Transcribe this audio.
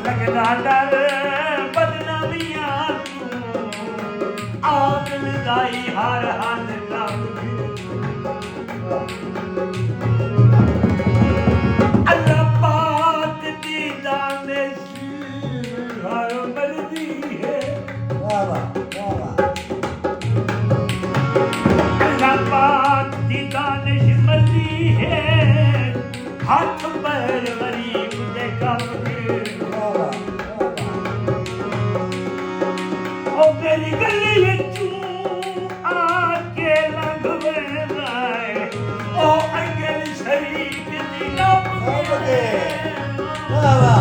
लगदा डर बदनामियां तू आकल दाई हर हाल रब अल्लाह पाक दी दानिश हर मर्जी है वाह वाह अल्लाह पाक दी दानिश मर्जी है हाथ पैर गरीब दे कम के ओ मेरी गली विचू आके लंघ वेंदा है ओ अंगल शरीफ दी लब के वाह वाह